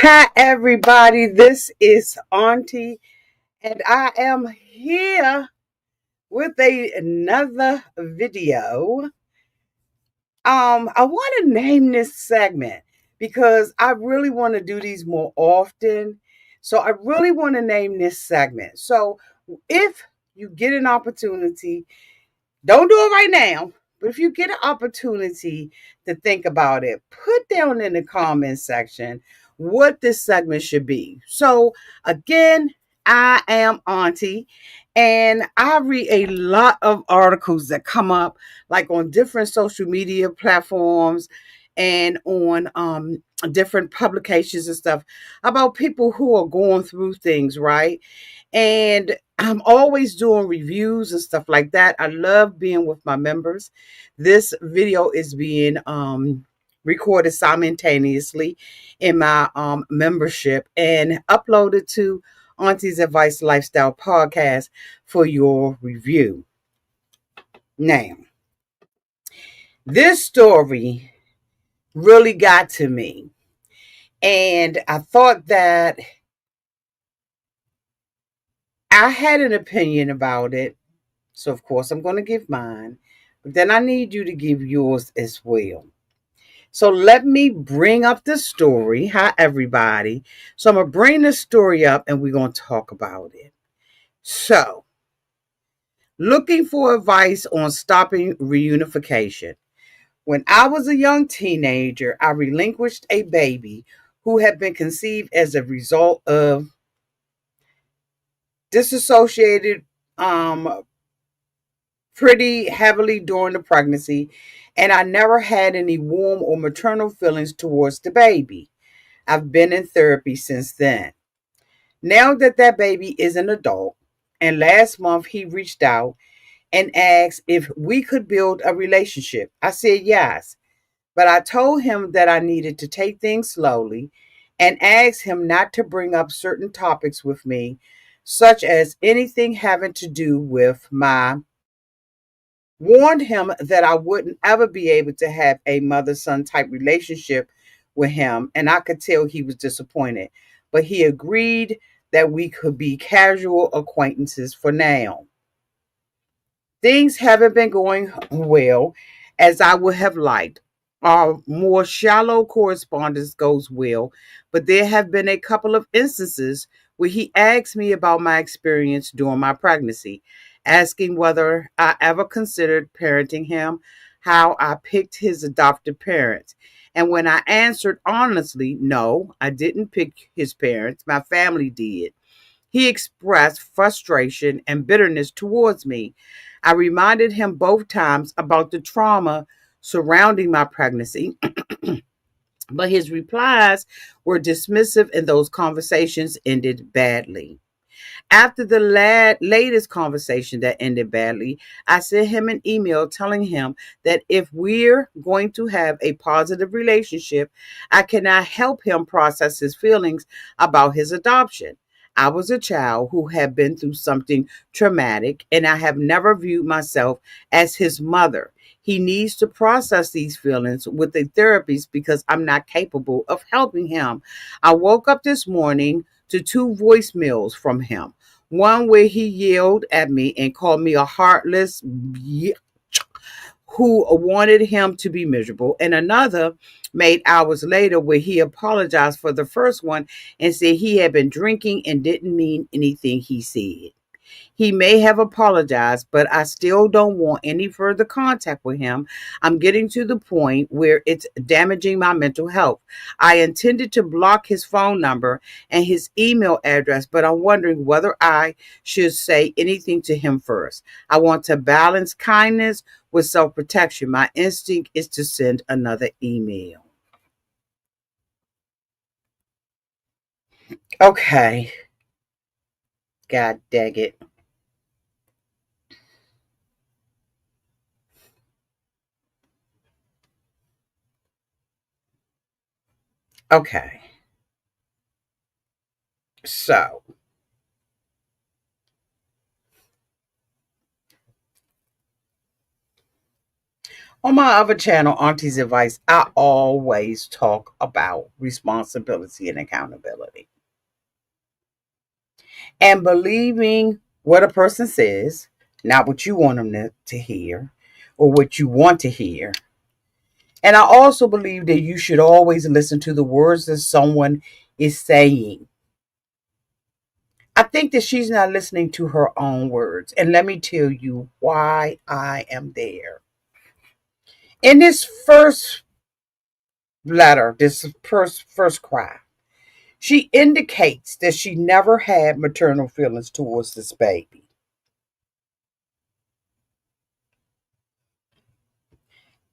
Hi, everybody. This is Auntie, and I am here with another video. I want to name this segment because I really want to do these more often. So I really want to name this segment. So if you get an opportunity, don't do it right now. But if you get an opportunity to think about it, put down in the comment section what this segment should be. So, again, I am Auntie, and I read a lot of articles that come up, like on different social media platforms and on different publications and stuff about people who are going through things, right? And I'm always doing reviews and stuff like that. I love being with my members. This video is being recorded simultaneously in my membership and uploaded to Auntie's Advice Lifestyle Podcast for your review. Now, this story really got to me, and I thought that I had an opinion about it. So, of course, I'm going to give mine, but then I need you to give yours as well. So, let me bring up the story. Hi, everybody. So, I'm going to bring the story up and we're going to talk about it. So, looking for advice on stopping reunification. When I was a young teenager, I relinquished a baby who had been conceived as a result of disassociated pretty heavily during the pregnancy, and I never had any warm or maternal feelings towards the baby. I've been in therapy since then. Now that baby is an adult, and last month he reached out and asked if we could build a relationship. I said yes, but I told him that I needed to take things slowly and asked him not to bring up certain topics with me, such as anything having to do with my warned him that I wouldn't ever be able to have a mother son type relationship with him, and I could tell he was disappointed. But he agreed that we could be casual acquaintances for now. Things haven't been going well as I would have liked. Our more shallow correspondence goes well, but there have been a couple of instances where he asked me about my experience during my pregnancy, asking whether I ever considered parenting him, how I picked his adopted parents. And when I answered honestly, no, I didn't pick his parents, my family did, he expressed frustration and bitterness towards me. I reminded him both times about the trauma surrounding my pregnancy, but his replies were dismissive and those conversations ended badly. After the latest conversation that ended badly, I sent him an email telling him that if we're going to have a positive relationship, I cannot help him process his feelings about his adoption. I was a child who had been through something traumatic, and I have never viewed myself as his mother. He needs to process these feelings with a therapist because I'm not capable of helping him. I woke up this morning to two voicemails from him. One where he yelled at me and called me a heartless who wanted him to be miserable, and another made hours later where he apologized for the first one and said he had been drinking and didn't mean anything he said. He may have apologized, but I still don't want any further contact with him. I'm getting to the point where it's damaging my mental health. I intended to block his phone number and his email address, but I'm wondering whether I should say anything to him first. I want to balance kindness with self protection. My instinct is to send another email. Okay. God dang it. Okay. So, On my other channel, Auntie's Advice, I always talk about responsibility and accountability and believing what a person says, not what you want them to hear or what you want to hear. And I also believe that you should always listen to the words that someone is saying. I think that she's not listening to her own words. And let me tell you why I am there. In this first letter, this first cry, she indicates that she never had maternal feelings towards this baby.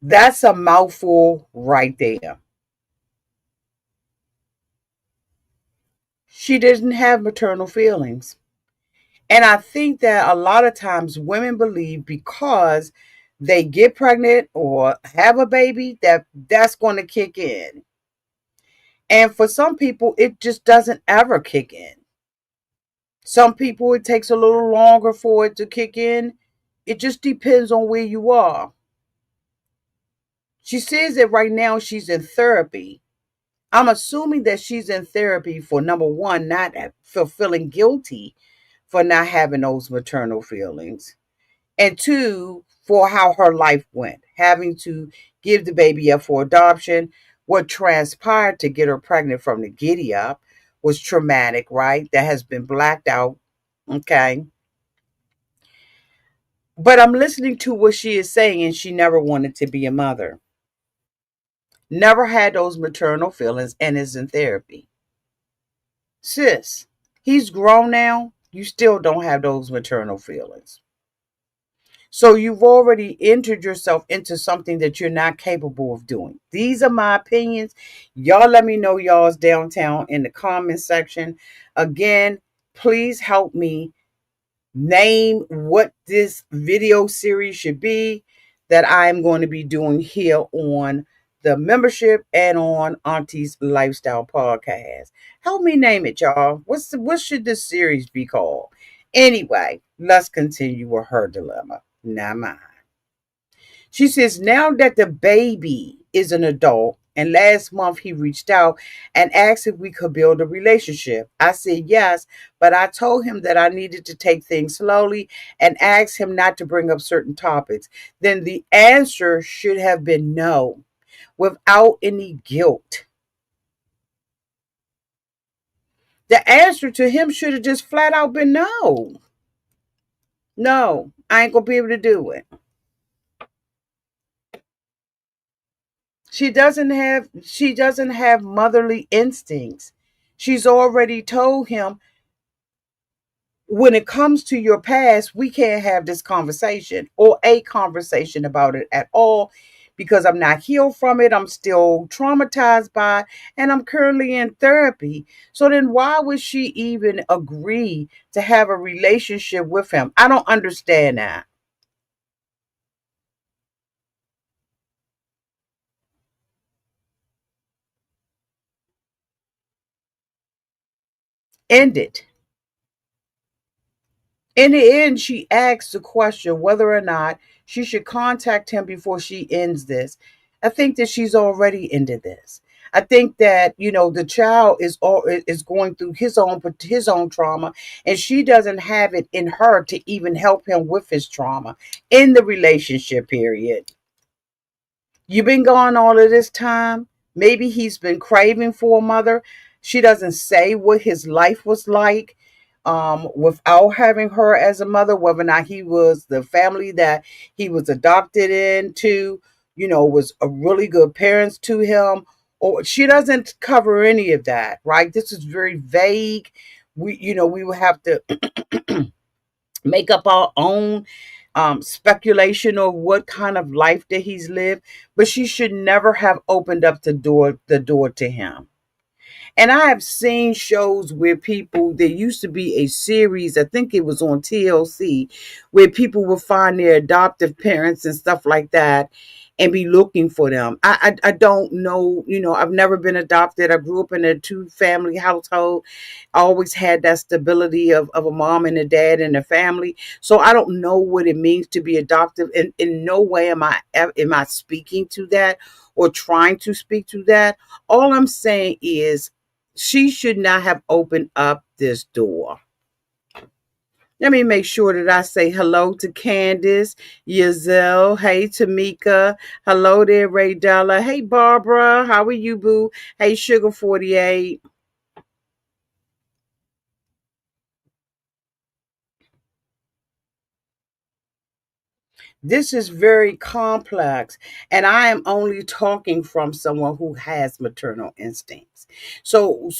That's a mouthful right there. She didn't have maternal feelings. And I think that a lot of times women believe because they get pregnant or have a baby that that's going to kick in. And for some people, it just doesn't ever kick in. Some people, it takes a little longer for it to kick in. It just depends on where you are. She says that right now she's in therapy. I'm assuming that she's in therapy for number one, not for feeling guilty for not having those maternal feelings, and two, for how her life went, having to give the baby up for adoption. What transpired to get her pregnant from the giddy up was traumatic, right? That has been blacked out. Okay. But I'm listening to what she is saying, and she never wanted to be a mother, never had those maternal feelings, and is in therapy. Sis, he's grown now. You still don't have those maternal feelings. So you've already entered yourself into something that you're not capable of doing. These are my opinions. Y'all let me know y'all's downtown in the comment section. Again, please help me name what this video series should be that I'm going to be doing here on the membership and on Auntie's Lifestyle Podcast. Help me name it, y'all. What should this series be called? Anyway, let's continue with her dilemma, not mine. She says, now that the baby is an adult, and last month he reached out and asked if we could build a relationship. I said yes, but I told him that I needed to take things slowly and asked him not to bring up certain topics. Then the answer should have been no, without any guilt. The answer to him should have just flat out been no. No, I ain't gonna be able to do it. She doesn't have motherly instincts. She's already told him, when it comes to your past, we can't have this conversation or a conversation about it at all because I'm not healed from it. I'm still traumatized by it, and I'm currently in therapy. So then why would she even agree to have a relationship with him? I don't understand that. End it. In the end, she asks the question whether or not she should contact him before she ends this. I think that she's already ended this. I think that the child is going through his own trauma, and she doesn't have it in her to even help him with his trauma in the relationship period. You've been gone all of this time. Maybe he's been craving for a mother. She doesn't say what his life was like without having her as a mother, whether or not he was the family that he was adopted into, was a really good parents to him. Or she doesn't cover any of that, right? This is very vague. We will have to make up our own speculation of what kind of life that he's lived, but she should never have opened up the door to him. And I have seen shows where people, there used to be a series, I think it was on TLC, where people would find their adoptive parents and stuff like that. and be looking for them. I don't know, I've never been adopted. I grew up in a two family household. I always had that stability of a mom and a dad and a family. So I don't know what it means to be adoptive. And in no way am I speaking to that or trying to speak to that. All I'm saying is she should not have opened up this door. Let me make sure that I say hello to Candace, Yazelle. Hey, Tamika. Hello there, Ray Della. Hey, Barbara. How are you, boo? Hey, Sugar 48. This is very complex, and I am only talking from someone who has maternal instincts. So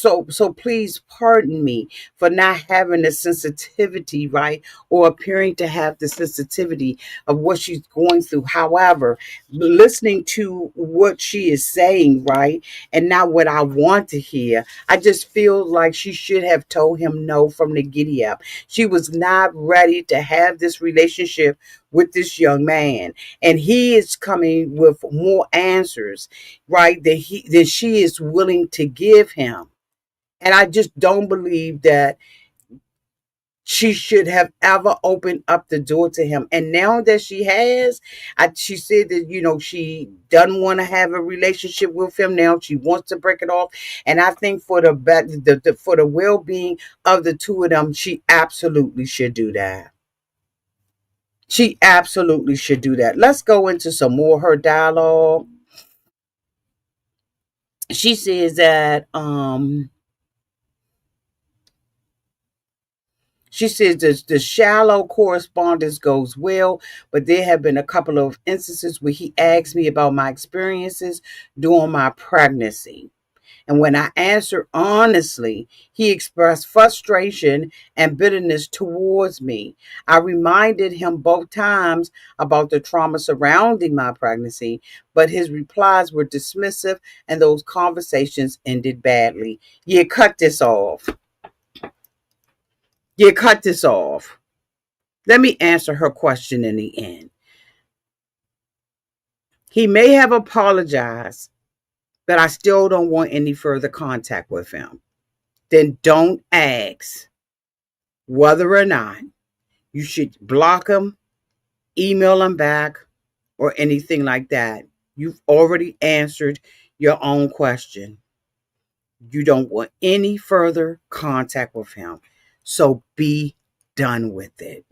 please pardon me for not having the sensitivity, right, or appearing to have the sensitivity of what she's going through. However, listening to what she is saying, right, and not what I want to hear, I just feel like she should have told him no from the giddy up. She was not ready to have this relationship with this young man, and he is coming with more answers, right, than she is willing to give him. And I just don't believe that she should have ever opened up the door to him. And now that she has, she said that she doesn't want to have a relationship with him now. She wants to break it off. And I think for for the well being of the two of them, she absolutely should do that. She absolutely should do that. Let's go into some more of her dialogue. She says that the shallow correspondence goes well, but there have been a couple of instances where he asked me about my experiences during my pregnancy. And when I answered honestly, he expressed frustration and bitterness towards me. I reminded him both times about the trauma surrounding my pregnancy, but his replies were dismissive and those conversations ended badly. Yeah, cut this off. Yeah, cut this off. Let me answer her question in the end. He may have apologized, but I still don't want any further contact with him. Then don't ask whether or not you should block him, email him back, or anything like that. You've already answered your own question. You don't want any further contact with him. So be done with it.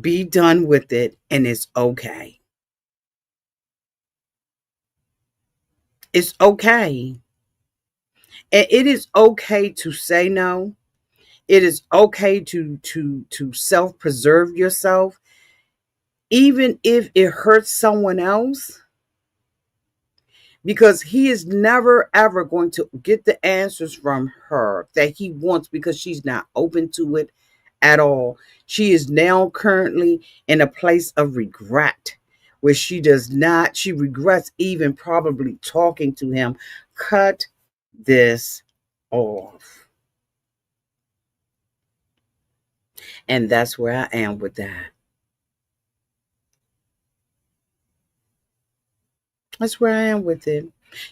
Be done with it, and it's okay. It's okay. And it is okay to say no. It is okay to self-preserve yourself, even if it hurts someone else, because he is never ever going to get the answers from her that he wants because she's not open to it at all. She is now currently in a place of regret where she regrets even probably talking to him. Cut this off. And that's where I am with that. That's where I am with it.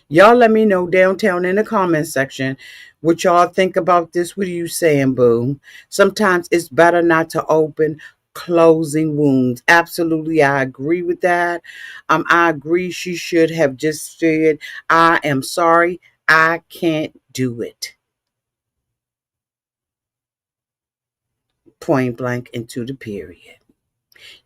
Y'all let me know downtown in the comment section what y'all think about this. What are you saying, boo? Sometimes it's better not to open closing wounds. Absolutely, I agree with that. I agree she should have just said, I am sorry, I can't do it. Point blank into the period.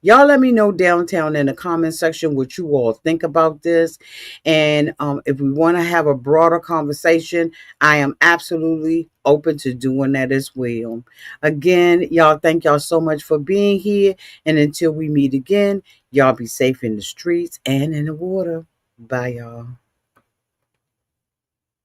Y'all let me know downtown in the comment section what you all think about this. And if we want to have a broader conversation, I am absolutely open to doing that as well. Again, y'all, thank y'all so much for being here. And until we meet again, y'all be safe in the streets and in the water. Bye, y'all.